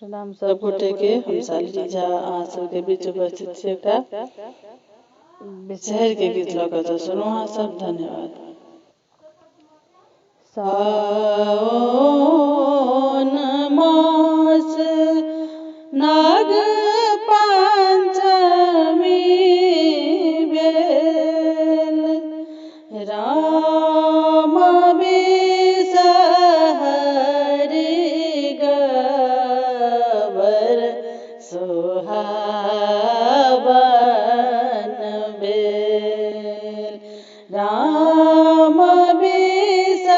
प्रणाम सब गोटे के। हम शालिनी झा अहाँ सबके बीच उपस्थित छी एकटा बिछहर के गीत लऽ कऽ। तऽ सुनू अहाँ सब। धन्यवाद। साओन मास नाग पंचमी भेल, राम बिसहरि गबर सोहावन भेल। राम बिसहरि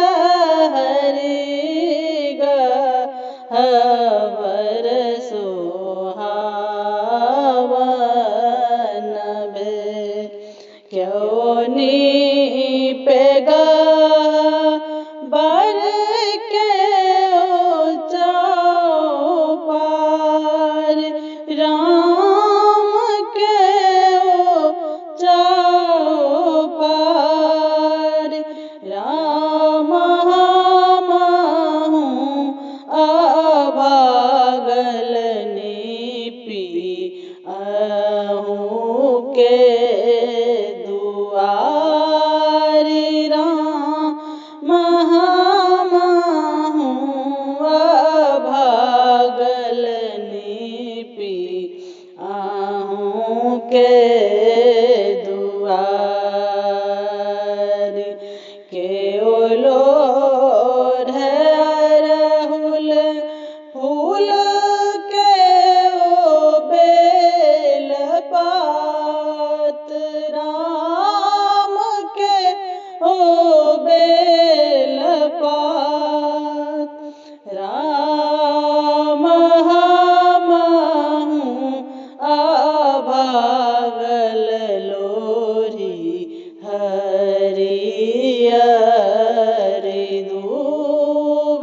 गबर सोहावन भेल। क्यों नीपे गबर के चौपार, राम के चौपार। राम हमहु अभागल नीपी अहूँ के दुआरी। राम हमहु अभागल नीपी अहूँ के दुआरी। केओ लोढ़ अरहुल फूल, केओ बेल पात, राम के ओ बेल पात। राम हमहु अभागल लोढ़ी हरियर दूब,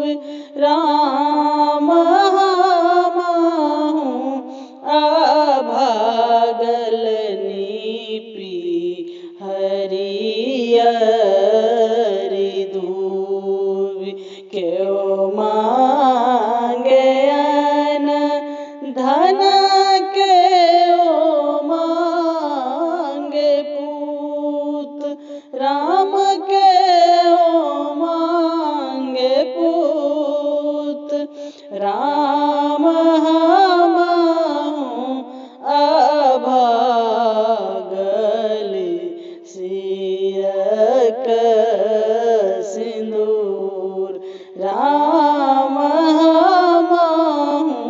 राम हमहु अभागल नीपी हरियर दूब। केओ मांगे अन्न धन, केओ मांगे पूत, राम केओ मांगे पूत। राम हमहु अभागल सिरक सिंदूर, राम हमहु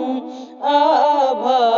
अभागल